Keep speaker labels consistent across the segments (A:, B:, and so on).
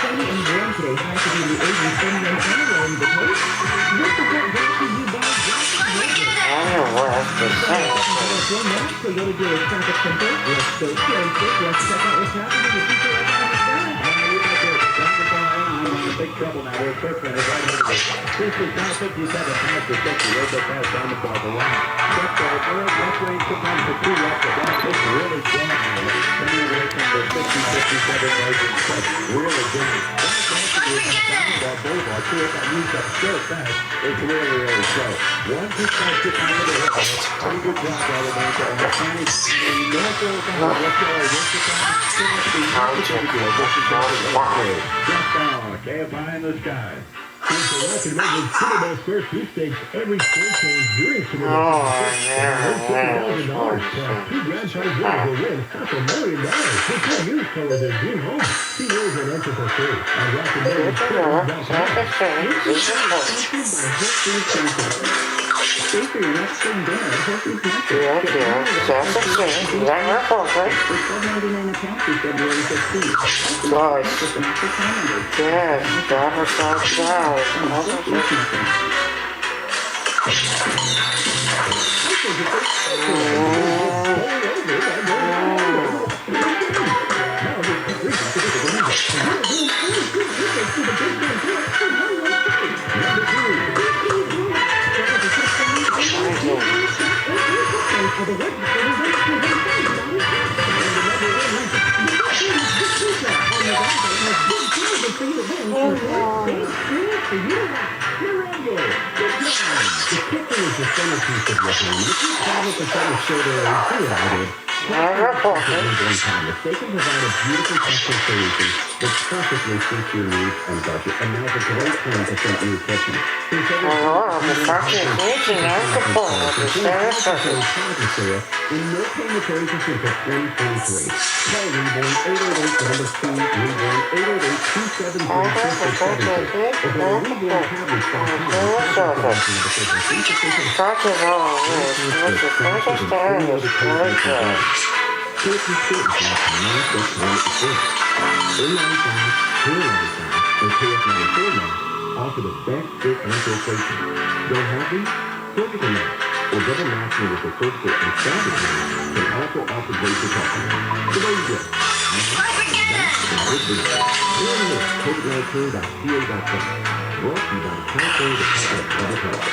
A: sunny and warm today. High to be in the 80s, sunny and anywhere in the coast. This report brought to you by Dwarfs Discover. So go to your traffic center. Let's go places. Let's check out what's happening in the future of the sky. I'm in big trouble now. We're quick minute right over this. This is now 57 past the 60. We're so fast down the ball. Check that. Left lane took on for 2 left. But that is really good now. Coming away from the 50, 57 margin. Really good. That boulevard, see if I use that so fast, it's really, really slow. 1 2 5 6 9 of the hill. Pretty good job all the way to the Spanish. And North Carolina, what's your just down, Kfi in the sky. Here's the record making Super Bowl first sweepstakes every sport change during Super Bowl. $50,000 plus 2 grand prize winners will win $500,000. They could use color their dream home. See yours and enter for free. I recommend Stay for your next big dinner at Horton's Market. It's $7.99 a pound through February 15th. They can provide a beautiful custom solution that perfectly suits your needs and budget, and now it's a great time to think new kitchen. In no paymentary system for 2023. Call Reborn 888-2, Reborn 888-273-672. Or go to offer the best fit and filtration. Don't happy? Surgical mask or double masking with the surgical and fabric mask can also offer great protection. So there you go. COVID-19.ca.gov. Brought to you by the California Department of Public Health.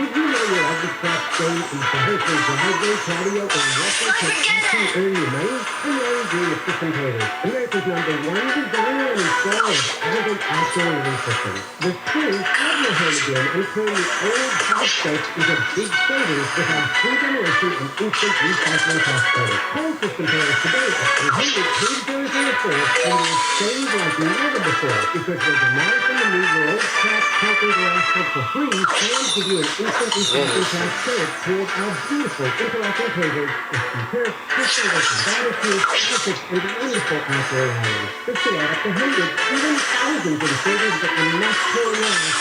A: Did you know your other craft stay in Varicose driveway, patio, or walkway can earn you money? I'm Larry Green of System Traders, America's #1 designer and installer of elegant outdoor living systems. The crew have your home again and turn the old house space into big savings with our 3-generation and instant recycling cost credit. Call System Traders today at 800-2004 and you'll save like never before because there's a nice in the move your old craft parking garage for free and give you an instant recycling tax credit toward our beautiful interactive pages with superb customization, battleproof, perfect, and wonderful outdoor items. This could add up to hundreds, even thousands of savings that will not pay long at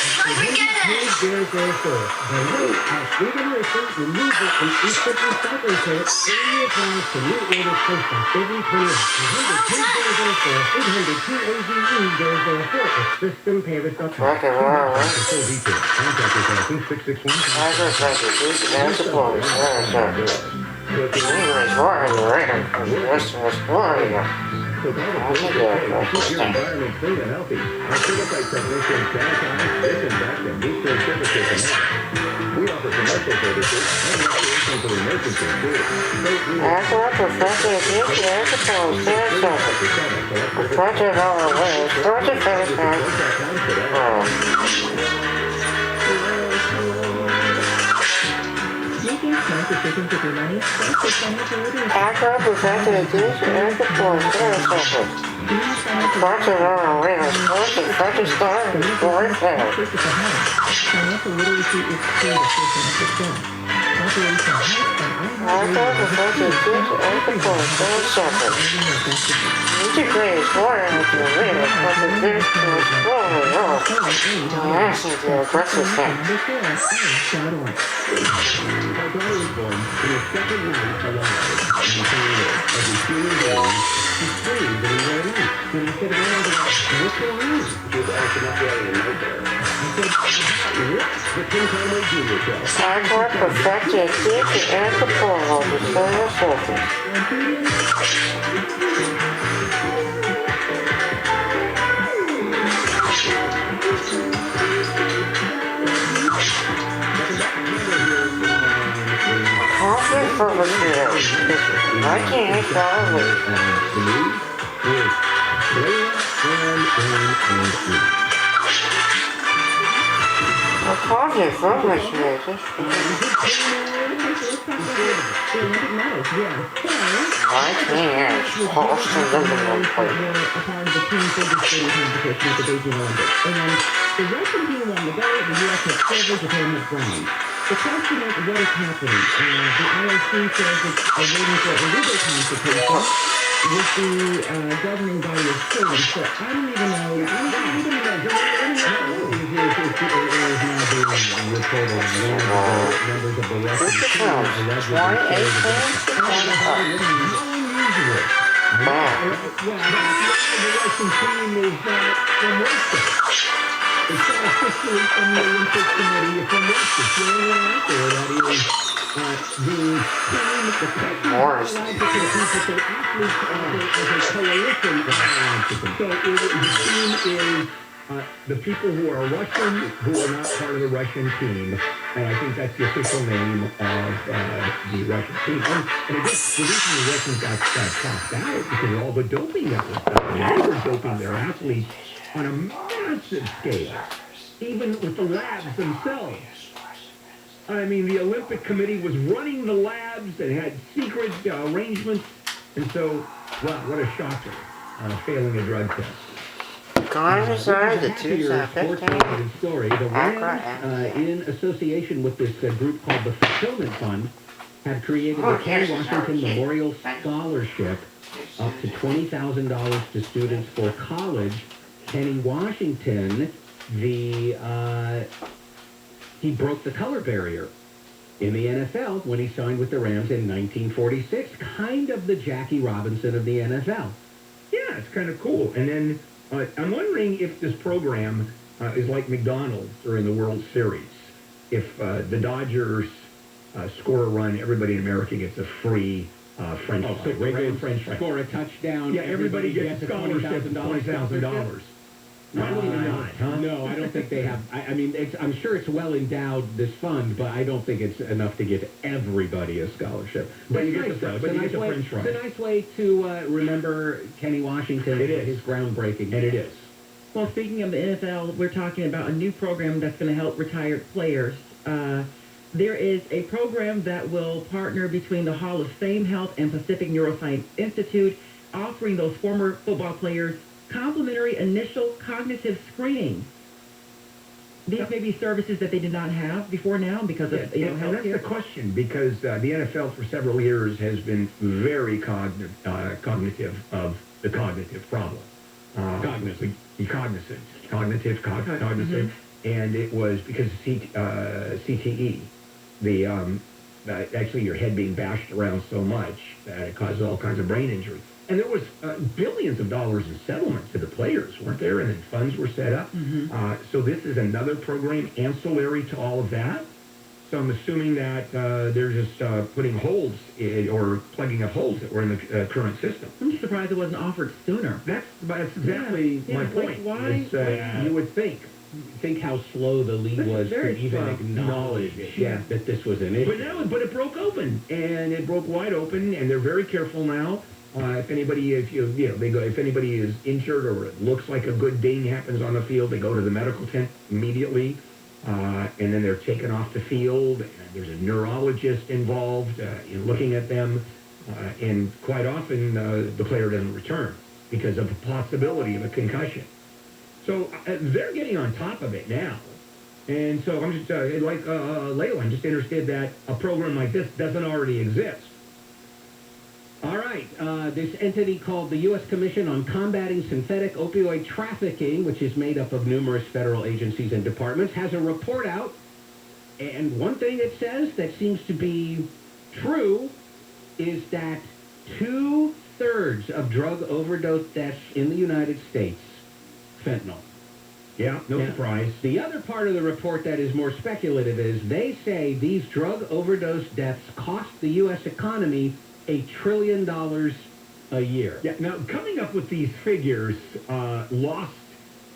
A: 800-2004. The rate our 3-generation removal and instant recycling credit only applies to new orders placed by February 28th. 800-2004, 800-2-AZE-004 at SystemPayments.com. For details, contact us at 661. So call the police today to keep your environment clean and healthy. Our certified technicians sanitize, disinfect, and meet their services and we offer commercial services and restoration for emergencies too. Making smart decisions with your money, thanks to sanitary. After preventing abuse and support services. Financial literacy is key to social success. Operation Health and integrated water with your
B: because this is this is the aggressive thing.
A: My daughter was born in a second night alive, and every human being, she screamed and ran out. And I said, what's going on? She was acting up there in a nightmare. I said, what's the King Conway Jr. show?
B: Cyborg perfected deep and control of the solar surface. Conflict for the year is $19.8.
A: The news is
B: The conflict for the year is Horst and Lindenberg played.
A: upon the team figure skating competition at the Beijing Olympics. And the Russian team won the gold, the U.S. had silver, Japan had bronze. The question is, what is happening? The IOC says it's waiting for a legal consultation with the governing body of children. So I don't even know. Members of the Russian team allegedly well, the Russian team is from Russia. It's not officially from the Olympic Committee from Russia. So anyone out there that is the team, the country allowed to compete, but the athletes as a coalition allowed to compete. So the team is the people who are Russian, who are not part of the Russian team, and I think that's the official name of the Russian team. And I guess the reason the Russians got tossed out because of all the doping that was done. They were doping their athletes on a massive scale, even with the labs themselves. I mean, the Olympic Committee was running the labs and had secret arrangements, and so, wow, what a shocker, failing a drug test.
B: Coincide the two
A: story. The Rams, in association with this group called the Fulfillment Fund, have created the Kenny Washington Memorial Scholarship, up to $20,000 to students for college. Kenny Washington, he broke the color barrier in the NFL when he signed with the Rams in 1946, kind of the Jackie Robinson of the NFL. Yeah, it's kind of cool. And then I'm wondering if this program is like McDonald's or in the World Series. If the Dodgers score a run, everybody in America gets a free French fry. So regular French fry. Score a touchdown. Yeah, everybody gets a scholarship of $20,000. Probably not, huh? No, I don't think they have. I mean, I'm sure it's well endowed, this fund, but I don't think it's enough to give everybody a scholarship. But you get the French fry. It's a nice way to remember Kenny Washington. It is. His groundbreaking. And it is.
C: Well, speaking of the NFL, we're talking about a new program that's going to help retired players. There is a program that will partner between the Hall of Fame Health and Pacific Neuroscience Institute, offering those former football players complimentary initial cognitive screening. These may be services that they did not have before now because of healthcare.
A: And that's the question, because the NFL for several years has been very cognitive of the cognitive problem. Cognizant. Mm-hmm. And it was because of CTE, actually your head being bashed around so much that it causes all kinds of brain injury. And there was billions of dollars in settlements to the players, weren't there? And then funds were set up. Mm-hmm. So this is another program ancillary to all of that. So I'm assuming that they're just putting holes or plugging up holes that were in the current system.
C: I'm surprised it wasn't offered sooner.
A: That's exactly my point.
C: Why?
A: You would think how slow the league was to even acknowledge that this was an issue. But it broke open, and it broke wide open, and they're very careful now. If anybody is injured or it looks like a good ding happens on the field, they go to the medical tent immediately, and then they're taken off the field. And there's a neurologist involved in looking at them, and quite often the player doesn't return because of the possibility of a concussion. So they're getting on top of it now. And so I'm just, like Layla, I'm just interested that a program like this doesn't already exist.
D: All right. This entity called the U.S. Commission on Combating Synthetic Opioid Trafficking, which is made up of numerous federal agencies and departments, has a report out. And one thing it says that seems to be true is that 2/3 of drug overdose deaths in the United States, fentanyl.
E: Yeah, no surprise.
D: The other part of the report that is more speculative is they say these drug overdose deaths cost the U.S. economy $1 trillion a year.
E: Yeah, now coming up with these figures, lost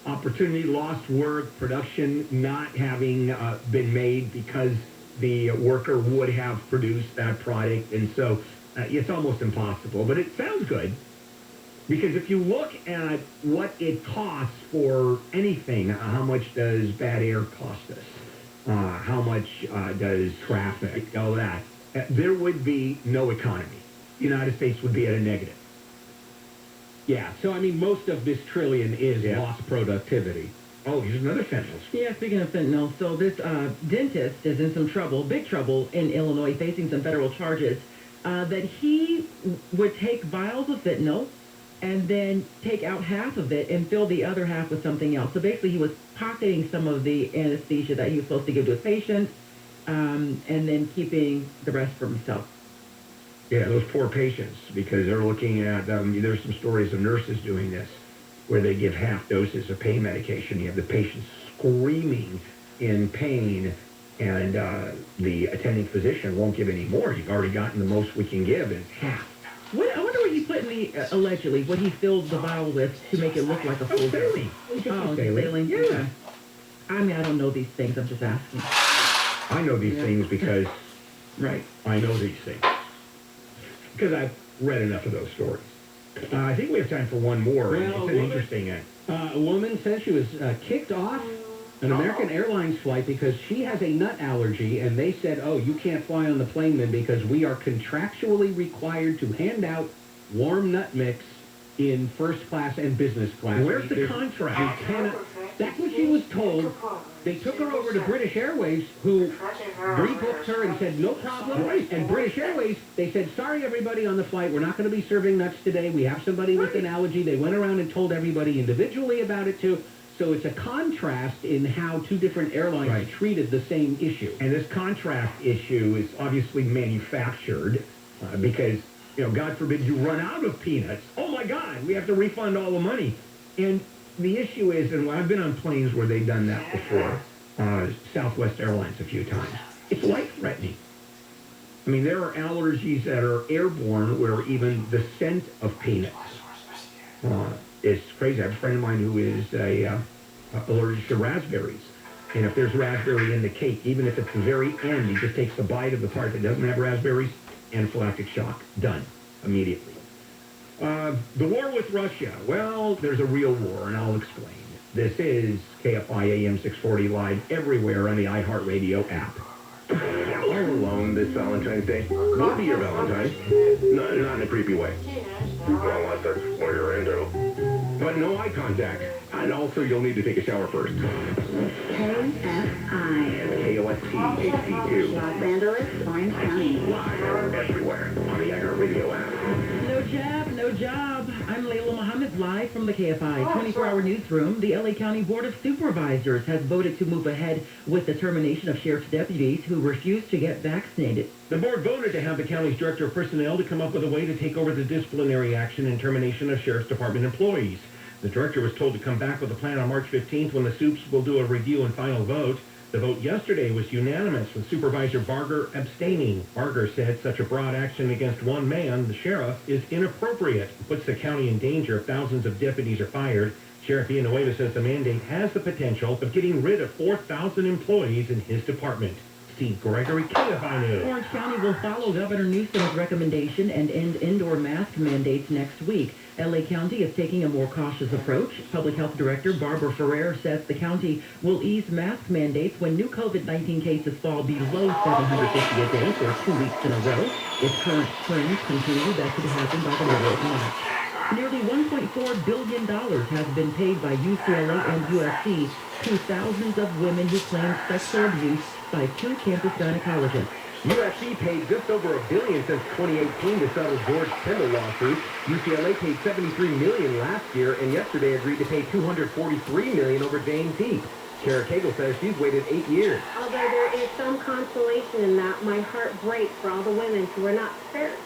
E: opportunity, lost work, production not having been made because the worker would have produced that product, and so it's almost impossible. But it sounds good, because if you look at what it costs for anything, how much does bad air cost us? How much does traffic, all that? There would be no economy. The United States would be at a negative.
D: Yeah, so I mean, most of this trillion is lost productivity.
E: Oh, here's another fentanyl.
C: Yeah, speaking of fentanyl, so this dentist is in some trouble, big trouble in Illinois, facing some federal charges, that he would take vials of fentanyl and then take out half of it and fill the other half with something else. So basically he was pocketing some of the anesthesia that he was supposed to give to his patients, and then keeping the rest for himself.
E: Yeah, those poor patients, because they're looking at, there's some stories of nurses doing this, where they give half doses of pain medication. You have the patient screaming in pain, and the attending physician won't give any more. You've already gotten the most we can give, and it's half.
C: I wonder what he put in the, allegedly, what he filled the vial with to make it look like a full
E: saline.
C: Saline.
E: Yeah.
C: Okay. I mean, I don't know these things. I'm just asking.
E: I know these things because
C: Right.
E: I know these things. Because I've read enough of those stories. I think we have time for one more.
D: Well,
E: It's an interesting
D: a woman says she was kicked off an American Airlines flight because she has a nut allergy, and they said, oh, you can't fly on the plane then because we are contractually required to hand out warm nut mix in first class and business class.
E: Where's the contract?
D: You cannot. That's what she was told. They took her over to British Airways, who rebooked her and said, no problem.
E: Right.
D: And British Airways, they said, sorry, everybody on the flight, we're not going to be serving nuts today. We have somebody with an allergy. They went around and told everybody individually about it, too. So it's a contrast in how two different airlines treated the same issue.
E: And this contract issue is obviously manufactured because, God forbid you run out of peanuts. Oh, my God, we have to refund all the money. And the issue is, and I've been on planes where they've done that before, Southwest Airlines a few times. It's life-threatening. I mean, there are allergies that are airborne where even the scent of peanuts is crazy. I have a friend of mine who is allergic to raspberries. And if there's raspberry in the cake, even if it's the very end, he just takes a bite of the part that doesn't have raspberries, anaphylactic shock. Done. Immediately. The war with Russia. Well, there's a real war, and I'll explain. This is KFI AM 640 live everywhere on the iHeartRadio app.
F: All alone this Valentine's Day? We'll be your Valentine. No, not in a creepy way. Unless that's what you're into. But no eye contact. And also, you'll need to take a shower first.
G: KFI.
F: And KOST HD2.
G: Los Angeles, Orange County.
F: Live everywhere on the iHeartRadio app.
C: No jab, no job. I'm Layla Muhammad, live from the KFI 24-hour newsroom. The LA County Board of Supervisors has voted to move ahead with the termination of sheriff's deputies who refused to get vaccinated.
E: The board voted to have the county's director of personnel to come up with a way to take over the disciplinary action and termination of sheriff's department employees. The director was told to come back with a plan on March 15th when the Supes will do a review and final vote. The vote yesterday was unanimous, with Supervisor Barger abstaining. Barger said such a broad action against one man, the sheriff, is inappropriate. It puts the county in danger if thousands of deputies are fired. Sheriff Villanueva says the mandate has the potential of getting rid of 4,000 employees in his department. Steve Gregory, KFI News.
C: Orange County will follow Governor Newsom's recommendation and end indoor mask mandates next week. LA County is taking a more cautious approach. Public Health Director Barbara Ferrer says the county will ease mask mandates when new COVID-19 cases fall below 750 a day for 2 weeks in a row. If current trends continue, that could happen by the middle of March. Nearly $1.4 billion has been paid by UCLA and USC to thousands of women who claimed sexual abuse by two campus gynecologists.
D: UFC paid just over $1 billion since 2018 to settle George Kendall lawsuit. UCLA paid $73 million last year, and yesterday agreed to pay $243 million over James Heap. Kara Cagle says she's waited 8 years.
H: Although there is some consolation in that, my heart breaks for all the women who were not spared.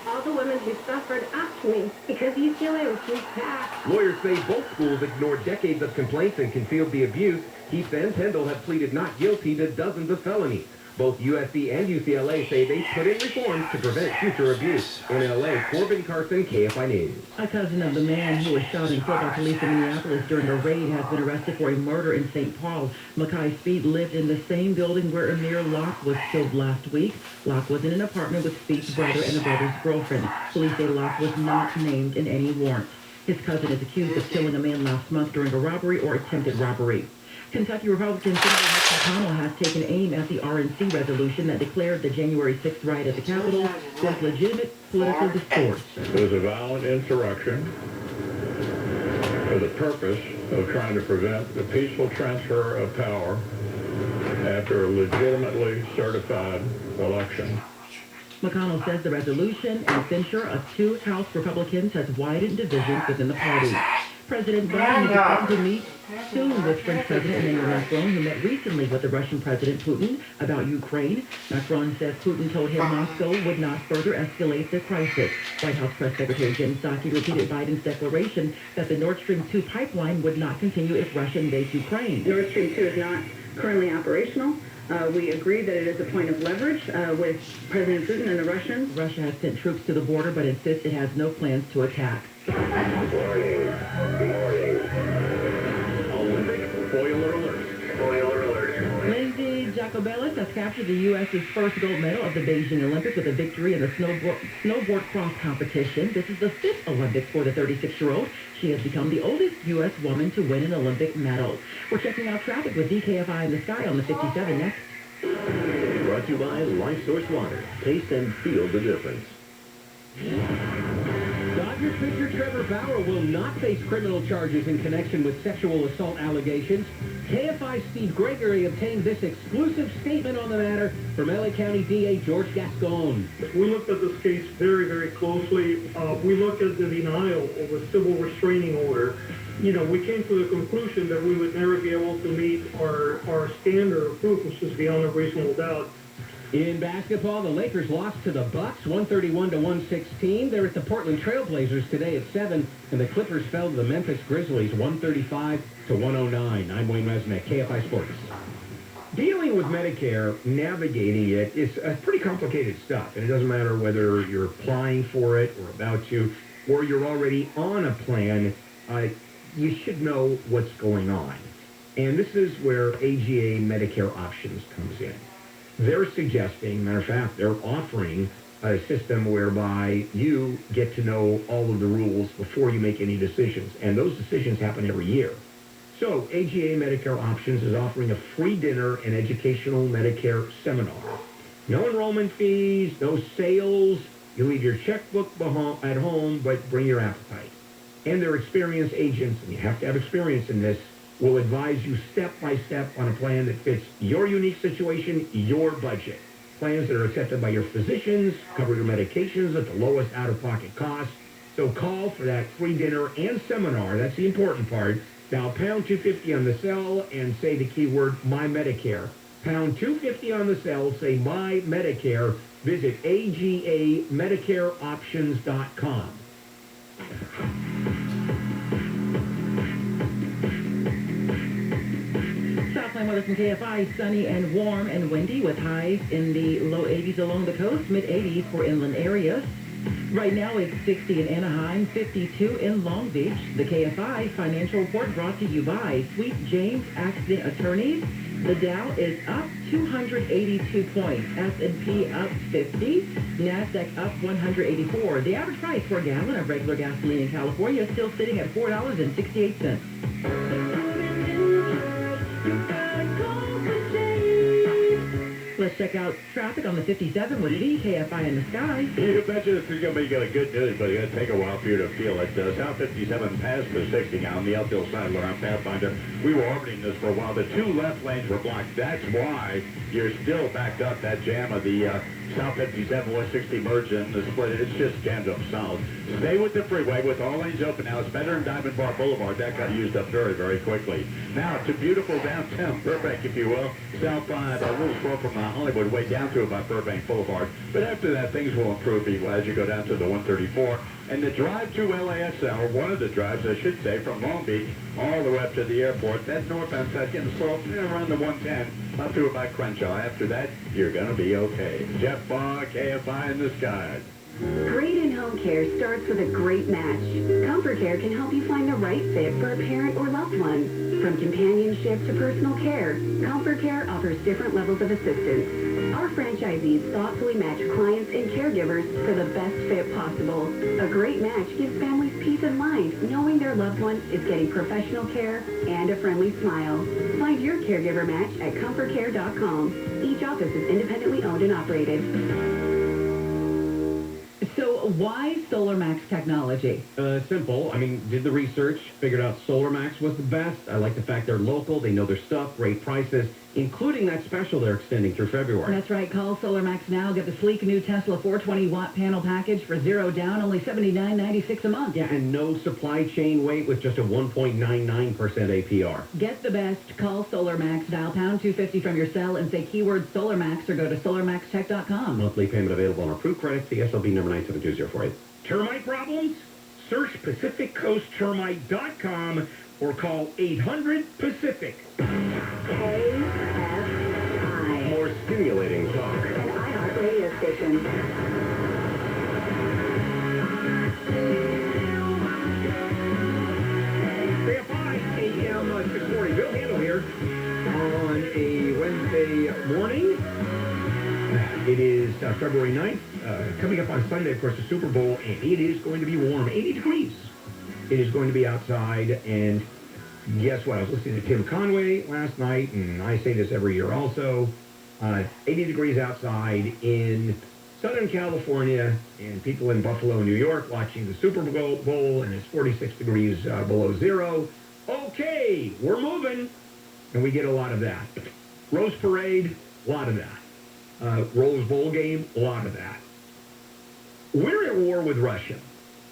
H: All the women who suffered after me because UCLA refused to act.
D: Lawyers say both schools ignored decades of complaints and concealed the abuse. Heap and Kendall have pleaded not guilty to dozens of felonies. Both USC and UCLA say they put in reforms to prevent future abuse. In L.A., Corbin Carson, KFI News.
C: A cousin of the man who was shot and killed by police in Minneapolis during a raid has been arrested for a murder in St. Paul. Mackay Speed lived in the same building where Amir Locke was killed last week. Locke was in an apartment with Speed's brother and the brother's girlfriend. Police say Locke was not named in any warrant. His cousin is accused of killing a man last month during a robbery or attempted robbery. Kentucky Republican Senator Mitch McConnell has taken aim at the RNC resolution that declared the January 6th riot at the Capitol was legitimate political discourse.
I: It was a violent insurrection for the purpose of trying to prevent the peaceful transfer of power after a legitimately certified election.
C: McConnell says the resolution and censure of 2 House Republicans has widened divisions within the party. President Biden is expected to meet soon with French President Emmanuel Macron, who met recently with the Russian President Putin about Ukraine. Macron says Putin told him Moscow would not further escalate the crisis. White House Press Secretary Jen Psaki repeated Biden's declaration that the Nord Stream 2 pipeline would not continue if Russia invades Ukraine.
G: Nord Stream 2 is not currently operational. We agree that it is a point of leverage with President Putin and the Russians.
C: Russia has sent troops to the border but insists it has no plans to attack.
F: Warning.
D: Olympic spoiler alert.
F: Spoiler alert.
C: Lindsay Jacobellis has captured the U.S.'s first gold medal of the Beijing Olympics with a victory in the snowboard cross competition. This is the 5th Olympics for the 36-year-old. She has become the oldest U.S. woman to win an Olympic medal. We're checking out traffic with DKFI in the sky on the 57 next.
J: Brought to you by Life Source Water. Taste and feel the difference.
D: Dodgers pitcher Trevor Bauer will not face criminal charges in connection with sexual assault allegations. KFI Steve Gregory obtained this exclusive statement on the matter from LA County DA George Gascon.
K: We looked at this case very, very closely. We looked at the denial of a civil restraining order. You know, we came to the conclusion that we would never be able to meet our standard of proof, which is beyond a reasonable doubt.
D: In basketball, the Lakers lost to the Bucks 131-116. They're at the Portland Trailblazers today at 7, and the Clippers fell to the Memphis Grizzlies 135-109. I'm Wayne Resnick, KFI Sports.
E: Dealing with Medicare, navigating it, is pretty complicated stuff. And it doesn't matter whether you're applying for it or about to, or you're already on a plan, you should know what's going on. And this is where AGA Medicare Options comes in. They're suggesting, matter of fact, they're offering a system whereby you get to know all of the rules before you make any decisions. And those decisions happen every year. So AGA Medicare Options is offering a free dinner and educational Medicare seminar. No enrollment fees, no sales. You leave your checkbook at home, but bring your appetite. And their experienced agents, and you have to have experience in this, will advise you step by step on a plan that fits your unique situation, your budget. Plans that are accepted by your physicians, cover your medications at the lowest out-of-pocket cost. So call for that free dinner and seminar. That's the important part. Dial pound 250 on the cell and say the keyword My Medicare. Pound 250 on the cell, say My Medicare. Visit AGAMedicareOptions.com.
C: Southland weather from KFI, sunny and warm and windy with highs in the low 80s along the coast, mid 80s for inland areas. Right now it's 60 in Anaheim, 52 in Long Beach. The KFI financial report brought to you by Sweet James Accident Attorneys. The Dow is up 282 points. S&P up 50. NASDAQ up 184. The average price for a gallon of regular gasoline in California is still sitting at $4.68. Let's check out traffic on the 57 with the KFI in the sky.
I: You betcha this is going to be good news, but it's going to take a while for you to feel it. South 57 past the 60 now on the uphill side around Pathfinder. We were orbiting this for a while. The two left lanes were blocked. That's why you're still backed up. That jam of the South 57 West 60 merge and the split. It's just jammed up solid. Stay with the freeway with all lanes open now. It's better than Diamond Bar Boulevard. That got used up very, very quickly. Now to beautiful downtown Burbank, if you will. South 5, a little slow from Hollywood way down to about Burbank Boulevard. But after that, things will improve as you go down to the 134. And the drive to LASL, one of the drives, I should say, from Long Beach all the way up to the airport, that northbound side getting slow around the 110 up to about Crenshaw. After that, you're going to be okay. Jeff Baugh, KFI in the skies.
G: Great in-home care starts with a great match. Comfort Care can help you find the right fit for a parent or loved one. From companionship to personal care, Comfort Care offers different levels of assistance. Our franchisees thoughtfully match clients and caregivers for the best fit possible. A great match gives families peace of mind knowing their loved one is getting professional care and a friendly smile. Find your caregiver match at comfortcare.com. Each office is independently owned and operated.
C: So why SolarMax technology?
D: Simple. I mean, did the research, figured out SolarMax was the best. I like the fact they're local, they know their stuff, great prices, including that special they're extending through February.
C: That's right. Call SolarMax now. Get the sleek new Tesla 420-watt panel package for $0 down, only $79.96 a month.
D: Yeah, and no supply chain wait with just a 1.99% APR.
C: Get the best. Call SolarMax. Dial pound 250 from your cell and say keyword SolarMax or go to solarmaxtech.com.
D: Monthly payment available on approved credits. The SLB number 97204.
E: Termite problems? Search PacificCoastTermite.com or call 800-PACIFIC.
G: KFI.
F: More stimulating talk.
G: An iHeart radio station.
E: KFI AM 640. Bill Handel here on a Wednesday morning. It is February 9th. Coming up on Sunday, of course, the Super Bowl, and it is going to be warm. 80 degrees. It is going to be outside, and guess what? I was listening to Tim Conway last night, and I say this every year also. 80 degrees outside in Southern California, and people in Buffalo, New York, watching the Super Bowl, and it's 46 degrees below zero. Okay, we're moving, and we get a lot of that. Rose Parade, a lot of that. Rose Bowl game, a lot of that. We're at war with Russia.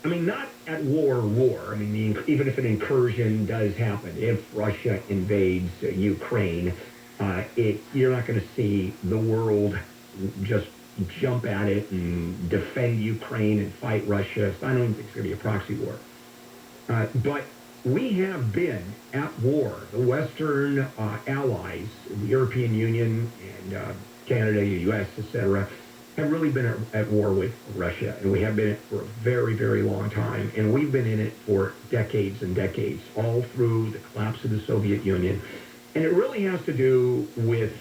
E: I mean, not at war. I mean, even if an incursion does happen, if Russia invades Ukraine, you're not going to see the world just jump at it and defend Ukraine and fight Russia. So I don't even think it's going to be a proxy war. But we have been at war. The Western allies, the European Union and Canada, the U.S., etc., have really been at war with Russia, and we have been in it for a very, very long time, and we've been in it for decades and decades, all through the collapse of the Soviet Union, and it really has to do with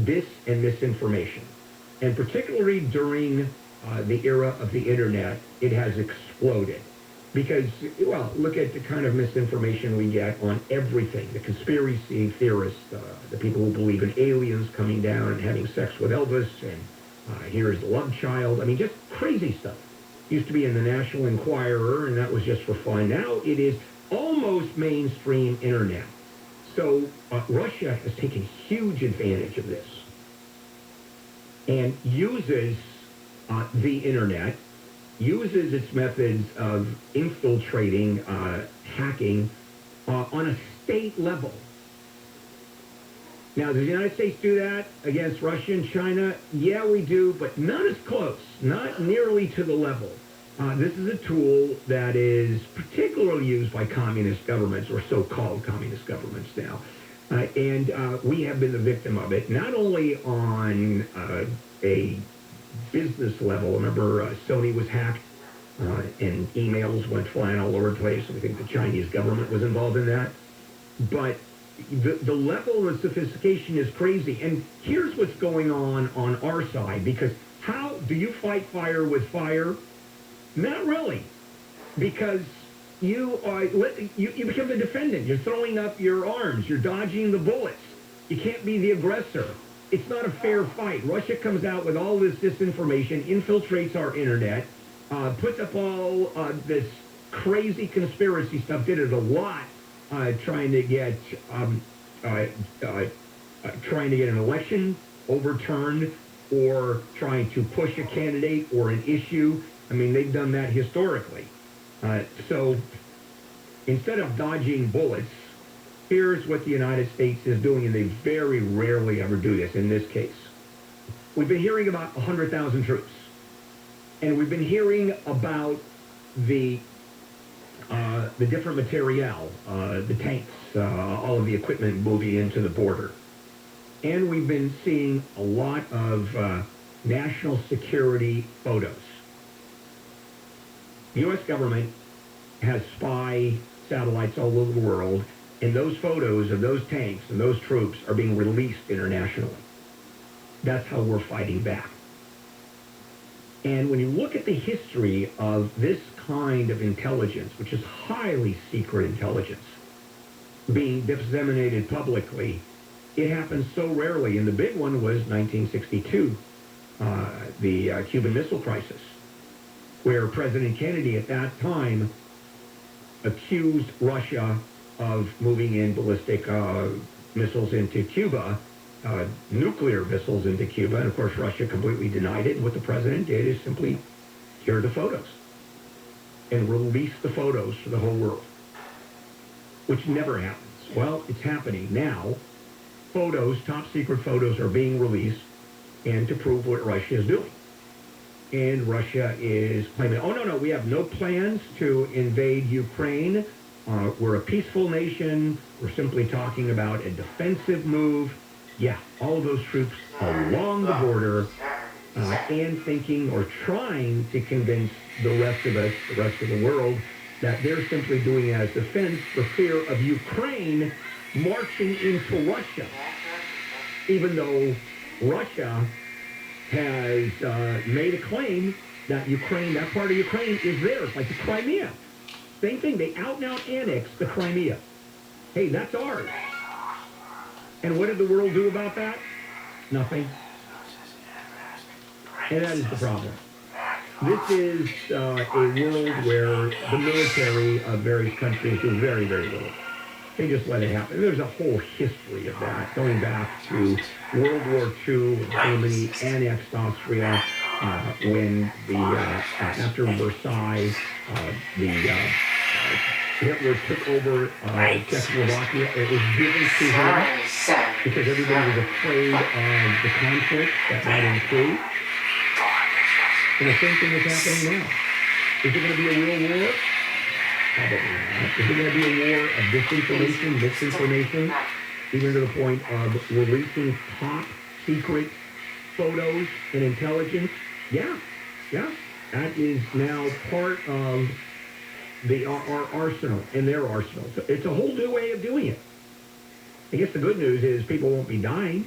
E: dis and misinformation, and particularly during the era of the Internet, it has exploded. Because, well, look at the kind of misinformation we get on everything. The conspiracy theorists, the people who believe in aliens coming down and having sex with Elvis, and here's the love child. I mean, just crazy stuff. Used to be in the National Enquirer, and that was just for fun. Now it is almost mainstream Internet. So Russia has taken huge advantage of this and uses the Internet, uses its methods of infiltrating, hacking on a state level. Now, does the United States do that against Russia and China? Yeah, we do, but not as close, not nearly to the level. This is a tool that is particularly used by communist governments, or so-called communist governments now. And we have been the victim of it, not only on a business level. Remember, Sony was hacked, and emails went flying all over the place. We think the Chinese government was involved in that. But the level of sophistication is crazy. And here's what's going on our side, because how do you fight fire with fire? Not really, because you become the defendant. You're throwing up your arms. You're dodging the bullets. You can't be the aggressor. it's not a fair fight. Russia comes out with all this disinformation, infiltrates our internet, puts up all this crazy conspiracy stuff, did it a lot, trying to get an election overturned or trying to push a candidate or an issue. I mean, they've done that historically. So instead of dodging bullets, here's what the United States is doing, and they very rarely ever do this in this case. We've been hearing about 100,000 troops, and we've been hearing about the different materiel, the tanks, all of the equipment moving into the border. And we've been seeing a lot of national security photos. The U.S. government has spy satellites all over the world, and those photos of those tanks and those troops are being released internationally. That's how we're fighting back. And when you look at the history of this kind of intelligence, which is highly secret intelligence, being disseminated publicly, it happens so rarely. And the big one was 1962, the Cuban Missile Crisis, where President Kennedy at that time accused Russia of moving in ballistic missiles into Cuba, nuclear missiles into Cuba, and of course Russia completely denied it. And what the president did is simply, here are the photos, and release the photos for the whole world, which never happens. Well, it's happening now. Photos, top secret photos, are being released, and to prove what Russia is doing. And Russia is claiming, oh, no, we have no plans to invade Ukraine. We're a peaceful nation. We're simply talking about a defensive move. Yeah, all of those troops along the border, and thinking or trying to convince the rest of us, the rest of the world, that they're simply doing it as defense for fear of Ukraine marching into Russia, even though Russia has made a claim that Ukraine, that part of Ukraine, is theirs, like the Crimea. Same thing, they out and out annexed the Crimea. Hey, that's ours. And what did the world do about that? Nothing. And that is the problem. This is a world where the military of various countries do very, very little. They just let it happen. There's a whole history of that, going back to World War II, when Germany annexed Austria, when after Versailles, Hitler took over Czechoslovakia. It was given to him because everybody was afraid of the conflict that might ensue. And the same thing is happening now. Is it going to be a real war? Probably not. Is it going to be a war of disinformation, misinformation, even to the point of releasing top secret photos and intelligence? Yeah. That is now part of our arsenal, and their arsenal. So it's a whole new way of doing it. I guess the good news is people won't be dying.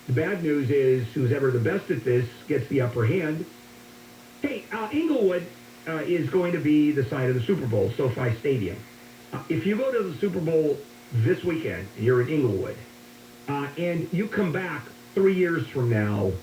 E: The bad news is who's ever the best at this gets the upper hand. Hey, Inglewood is going to be the site of the Super Bowl, SoFi Stadium. If you go to the Super Bowl this weekend, you're in Inglewood, and you come back 3 years from now,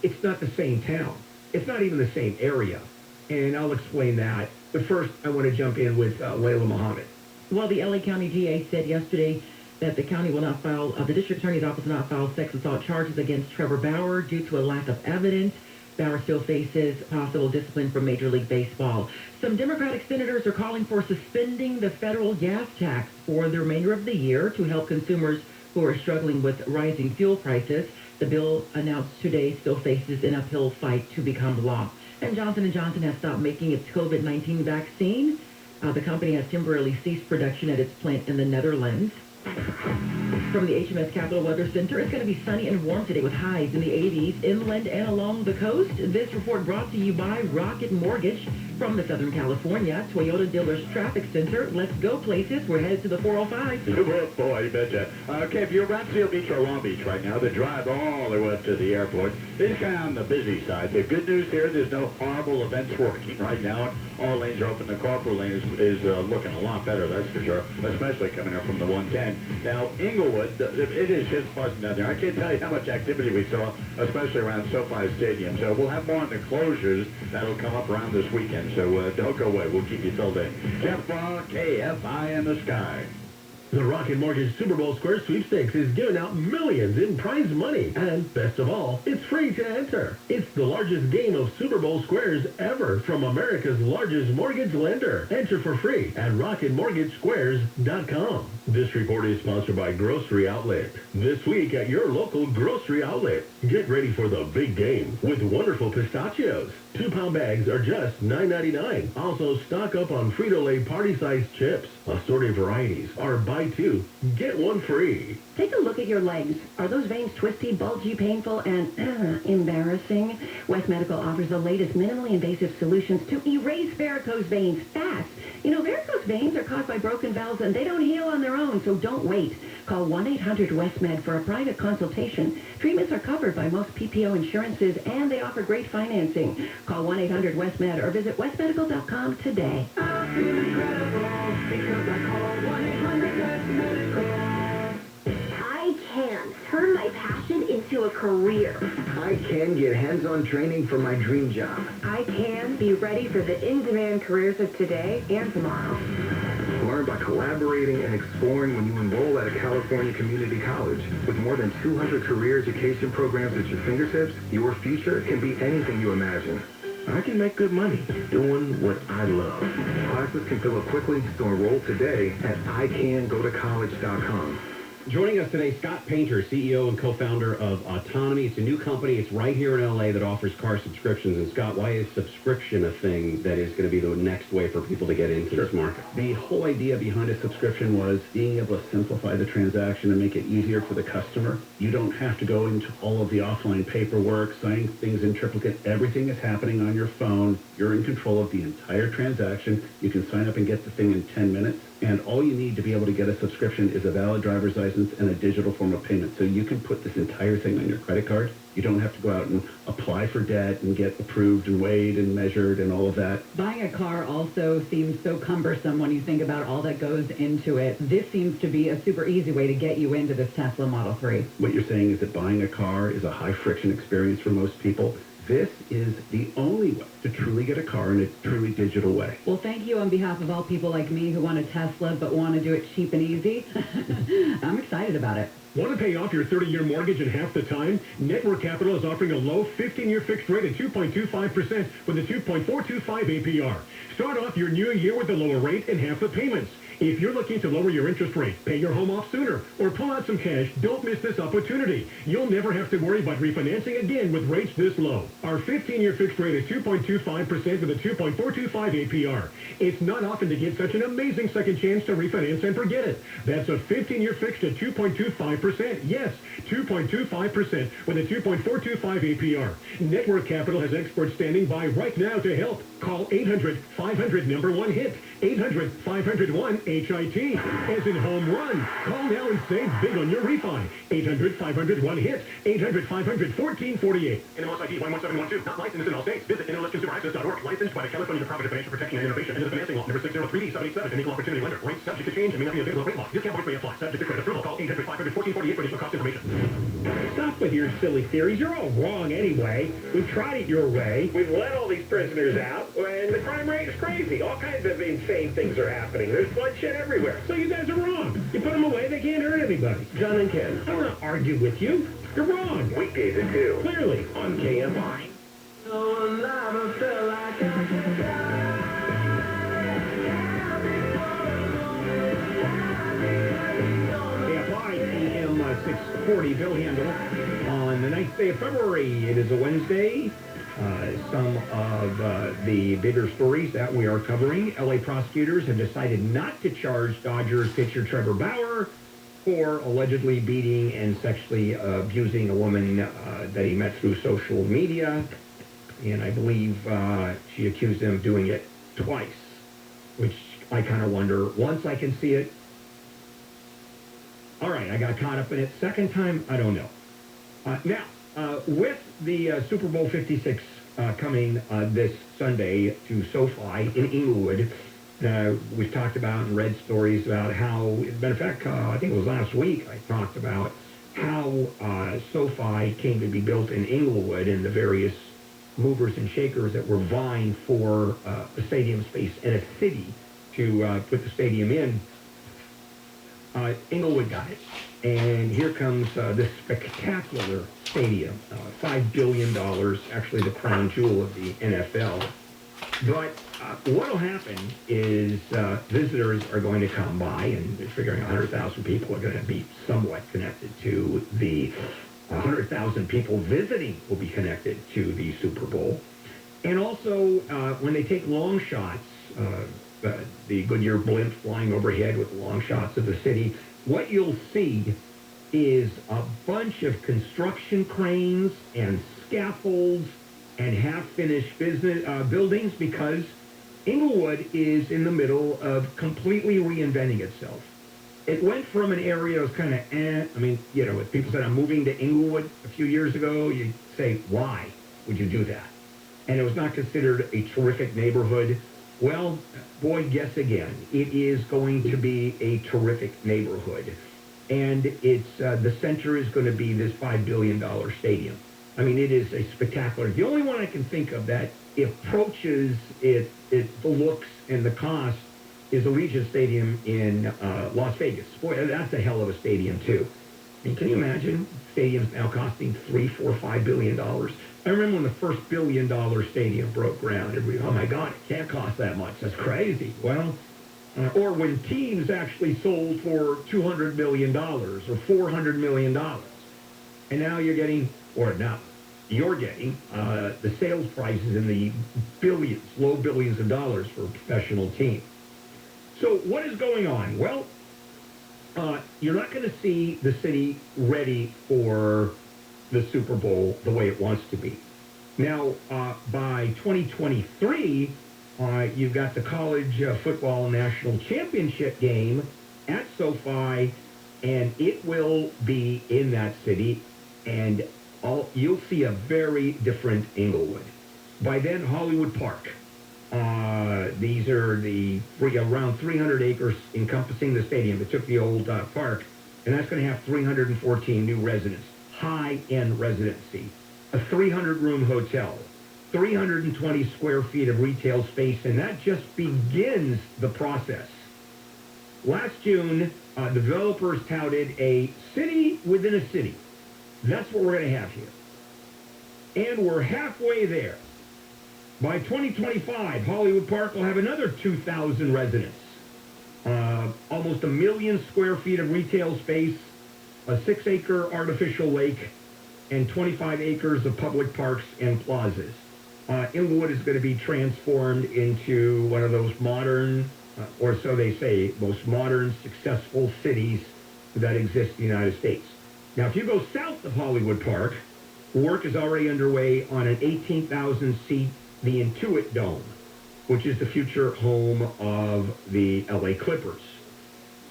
E: it's not the same town. It's not even the same area. And I'll explain that. But first, I want to jump in with Layla Muhammad.
C: Well, the LA County DA said yesterday that the county will not file, the district attorney's office will not file sex assault charges against Trevor Bauer due to a lack of evidence. Bauer still faces possible discipline from Major League Baseball. Some Democratic senators are calling for suspending the federal gas tax for the remainder of the year to help consumers who are struggling with rising fuel prices. The bill announced today still faces an uphill fight to become law. And Johnson & Johnson has stopped making its COVID-19 vaccine. The company has temporarily ceased production at its plant in the Netherlands. From the HMS Capital Weather Center, it's going to be sunny and warm today with highs in the 80s inland and along the coast. This report brought to you by Rocket Mortgage. From the Southern California Toyota Dealers Traffic Center, let's go places. We're headed to the 405.
I: Oh, boy, you betcha. Okay, if you're around Seal Beach or Long Beach right now, the drive all the way up to the airport is kind of on the busy side. The good news here, there's no horrible events working right now. All lanes are open. The carpool lane is looking a lot better, that's for sure, especially coming up from the 110. Now, Inglewood, it is just buzzing down there. I can't tell you how much activity we saw, especially around SoFi Stadium. So we'll have more on the closures that'll come up around this weekend. So don't go away. We'll keep you filled in. Jeff Ball, KFI in the sky.
J: The Rocket Mortgage Super Bowl Square Sweepstakes is giving out millions in prize money. And best of all, it's free to enter. It's the largest game of Super Bowl Squares ever from America's largest mortgage lender. Enter for free at rocketmortgagesquares.com. This report is sponsored by Grocery Outlet. This week at your local grocery outlet, get ready for the big game with wonderful pistachios. 2-pound bags are just $9.99. Also, stock up on Frito-Lay party-sized chips. Assorted varieties are buy two, get one free.
G: Take a look at your legs. Are those veins twisty, bulgy, painful, and embarrassing? West Medical offers the latest minimally invasive solutions to erase varicose veins fast. You know, varicose veins are caused by broken valves, and they don't heal on their own, so don't wait. Call 1-800-WESTMED for a private consultation. Treatments are covered by most PPO insurances, and they offer great financing. Call 1-800-WESTMED or visit westmedical.com today. I feel incredible because I called 1-800-WESTMEDICAL.
H: I can turn my passion into a career.
A: I can get hands-on training for my dream job.
H: I can be ready for the in-demand careers of today and tomorrow.
F: Learn by collaborating and exploring when you enroll at a California community college. With more than 200 career education programs at your fingertips, your future can be anything you imagine. I can make good money doing what I love. Classes can fill up quickly, so enroll today at icangotocollege.com.
D: Joining us today, Scott Painter, CEO and co-founder of Autonomy. It's a new company. It's right here in L.A. that offers car subscriptions. And Scott, why is subscription a thing that is going to be the next way for people to get into this market?
L: The whole idea behind a subscription was being able to simplify the transaction and make it easier for the customer. You don't have to go into all of the offline paperwork, signing things in triplicate. Everything is happening on your phone. You're in control of the entire transaction. You can sign up and get the thing in 10 minutes. And all you need to be able to get a subscription is a valid driver's license and a digital form of payment. So you can put this entire thing on your credit card. You don't have to go out and apply for debt and get approved and weighed and measured and all of that.
M: Buying a car also seems so cumbersome when you think about all that goes into it. This seems to be a super easy way to get you into this Tesla Model 3.
L: What you're saying is that buying a car is a high-friction experience for most people. This is the only way to truly get a car in a truly digital way.
M: Well, thank you on behalf of all people like me who want a Tesla but want to do it cheap and easy. I'm excited about it.
N: Want to pay off your 30-year mortgage in half the time? Network Capital is offering a low 15-year fixed rate at 2.25% with a 2.425 APR. Start off your new year with a lower rate and half the payments. If you're looking to lower your interest rate, pay your home off sooner, or pull out some cash, don't miss this opportunity. You'll never have to worry about refinancing again with rates this low. Our 15-year fixed rate is 2.25% with a 2.425 APR. It's not often to get such an amazing second chance to refinance and forget it. That's a 15-year fixed at 2.25%. Yes, 2.25% with a 2.425 APR. Network Capital has experts standing by right now to help. Call 800-500-1-HIT. 800-500-1-HIT. As in home run. Call now and save big on your refi. 800-500-1-HIT. 800-500-1448. NMLS ID 11712. Not licensed in all states. Visit NMLSconsumeraccess.org. Licensed by the California Department of Financial Protection and Innovation under the Financing Law. Number 603D787. An equal opportunity lender. Rates subject to change and may not be available at rate loss. Discount rates may apply. Subject to credit approval. Call 800-500-1448 for additional cost information.
E: Stop with your silly theories. You're all wrong anyway. We've tried it your way. We've let all these prisoners out, and the crime rate is crazy. All kinds of insane things are happening. There's bloodshed everywhere. So you guys are wrong. You put them away, they can't hurt anybody.
F: John and Ken.
E: I don't want to argue with you. You're wrong.
F: Weekdays at 2.
E: Clearly.
F: On KFI.
E: KFI AM 640 Bill Handle on the 9th day of February. It is a Wednesday. Some of the bigger stories that we are covering. LA prosecutors have decided not to charge Dodgers pitcher Trevor Bauer for allegedly beating and sexually abusing a woman that he met through social media. and I believe she accused him of doing it twice, which I kind of wonder, once I can see it. All right, I got caught up in it. Second time, I don't know. Now, with the Super Bowl 56 coming this Sunday to SoFi in Inglewood, we've talked about and read stories about how, as a matter of fact, I think it was last week, I talked about how SoFi came to be built in Inglewood and the various movers and shakers that were vying for a stadium space and a city to put the stadium in. Inglewood got it. And here comes this spectacular stadium, $5 billion, actually the crown jewel of the NFL. But what will happen is visitors are going to come by, and they're figuring 100,000 people are going to be somewhat connected to the 100,000 people visiting will be connected to the Super Bowl. And also, when they take long shots, the Goodyear blimp flying overhead with long shots of the city, what you'll see is a bunch of construction cranes and scaffolds and half-finished buildings, because Inglewood is in the middle of completely reinventing itself. It went from an area that was kind of I mean, you know, if people said, I'm moving to Inglewood a few years ago, you'd say, why would you do that? And it was not considered a terrific neighborhood. Well, boy, guess again. It is going to be a terrific neighborhood. And it's the center is going to be this $5 billion stadium. I mean, it is a spectacular. The only one I can think of that approaches the looks and the cost is Allegiant Stadium in Las Vegas. Boy, that's a hell of a stadium, too. I mean, can you imagine stadiums now costing $3, $4, $5 billion? I remember when the first $1 billion stadium broke ground. Everybody, oh, my God, it can't cost that much. That's crazy. Well, or when teams actually sold for $200 million or $400 million. And now you're getting, or now you're getting the sales prices in the billions, low billions of dollars for a professional team. So what is going on? Well, you're not going to see the city ready for the Super Bowl the way it wants to be. Now, by 2023, you've got the college football national championship game at SoFi, and it will be in that city, and you'll see a very different Inglewood. By then, Hollywood Park. These are around 300 acres encompassing the stadium. It took the old park, and that's going to have 314 new residents, high-end residency, a 300-room hotel, 320 square feet of retail space, and that just begins the process. Last June, developers touted a city within a city. That's what we're going to have here. And we're halfway there. By 2025, Hollywood Park will have another 2,000 residents, almost 1 million square feet of retail space, a 6-acre artificial lake, and 25 acres of public parks and plazas. Inglewood is going to be transformed into one of those modern, or so they say, most modern, successful cities that exist in the United States. Now, if you go south of Hollywood Park, work is already underway on an 18,000-seat the Intuit Dome, which is the future home of the LA Clippers.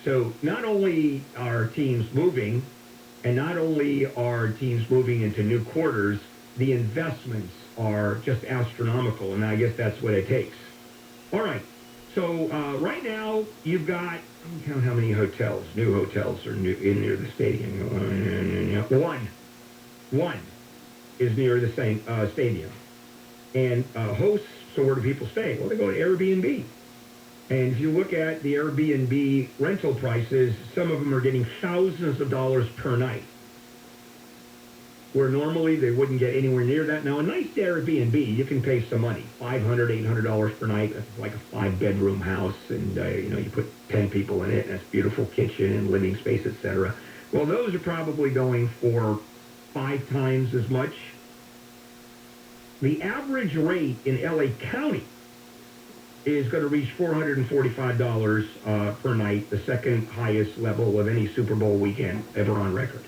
E: So not only are teams moving, and not only are teams moving into new quarters, the investments are just astronomical, and I guess that's what it takes. All right, so right now you've got, let me count how many hotels, new hotels are in near the stadium. One is near the same stadium. And hosts, so where do people stay? Well, they go to Airbnb. And if you look at the Airbnb rental prices, some of them are getting thousands of dollars per night, where normally they wouldn't get anywhere near that. Now, a nice Airbnb, you can pay some money, $500, $800 per night. That's like a 5-bedroom house, and you put 10 people in it, and that's beautiful kitchen and living space, etc. Well, those are probably going for 5 times as much. The average rate in LA County is going to reach $445 per night, the second highest level of any Super Bowl weekend ever on record.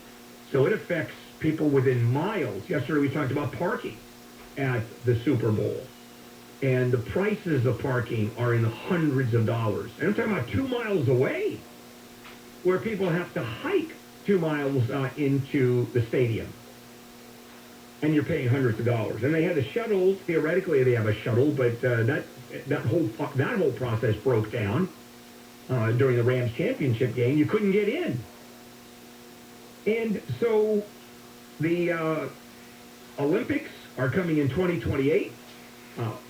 E: So it affects people within miles. Yesterday we talked about parking. at the Super Bowl. And the prices of parking are in the hundreds of dollars. And I'm talking about 2 miles away, where people have to hike 2 miles into the stadium. And you're paying hundreds of dollars. And they had a shuttle. Theoretically, they have a shuttle, but that whole process broke down during the Rams championship game. You couldn't get in. And so the Olympics are coming in 2028.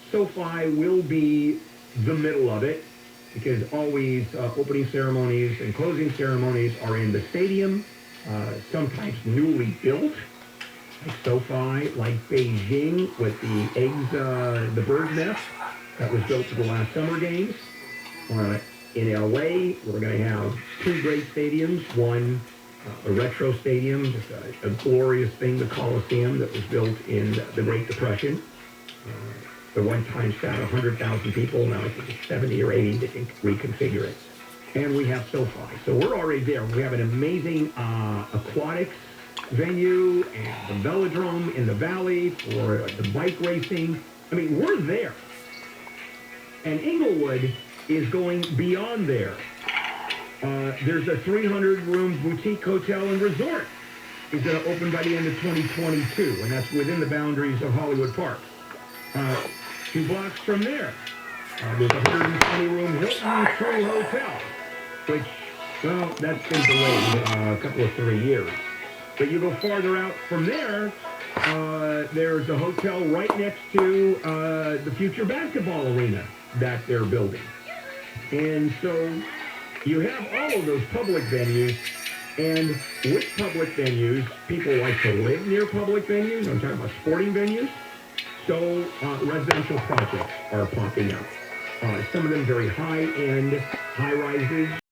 E: SoFi will be the middle of it because always opening ceremonies and closing ceremonies are in the stadium, sometimes newly built, like SoFi, like Beijing with the eggs, the bird nest that was built for the last summer games. In LA, we're going to have 2 great stadiums. One, a retro stadium, just a glorious thing, the Coliseum that was built in the Great Depression. The one time sat 100,000 people. Now I think it's 70 or 80 that can reconfigure it. And we have SoFi. So we're already there. We have an amazing aquatics venue and the velodrome in the valley for the bike racing. I mean, we're there. And Inglewood is going beyond there. There's a 300-room boutique hotel and resort. It's going to open by the end of 2022, and that's within the boundaries of Hollywood Park. 2 blocks from there, there's a 120-room Hilton True Hotel, which, well, that's been delayed a couple of 3 years. But you go farther out from there, there's a hotel right next to the future basketball arena that they're building. And so you have all of those public venues, and with public venues, people like to live near public venues. I'm talking about sporting venues. So residential projects are popping up. Some of them very high-end, high-rises.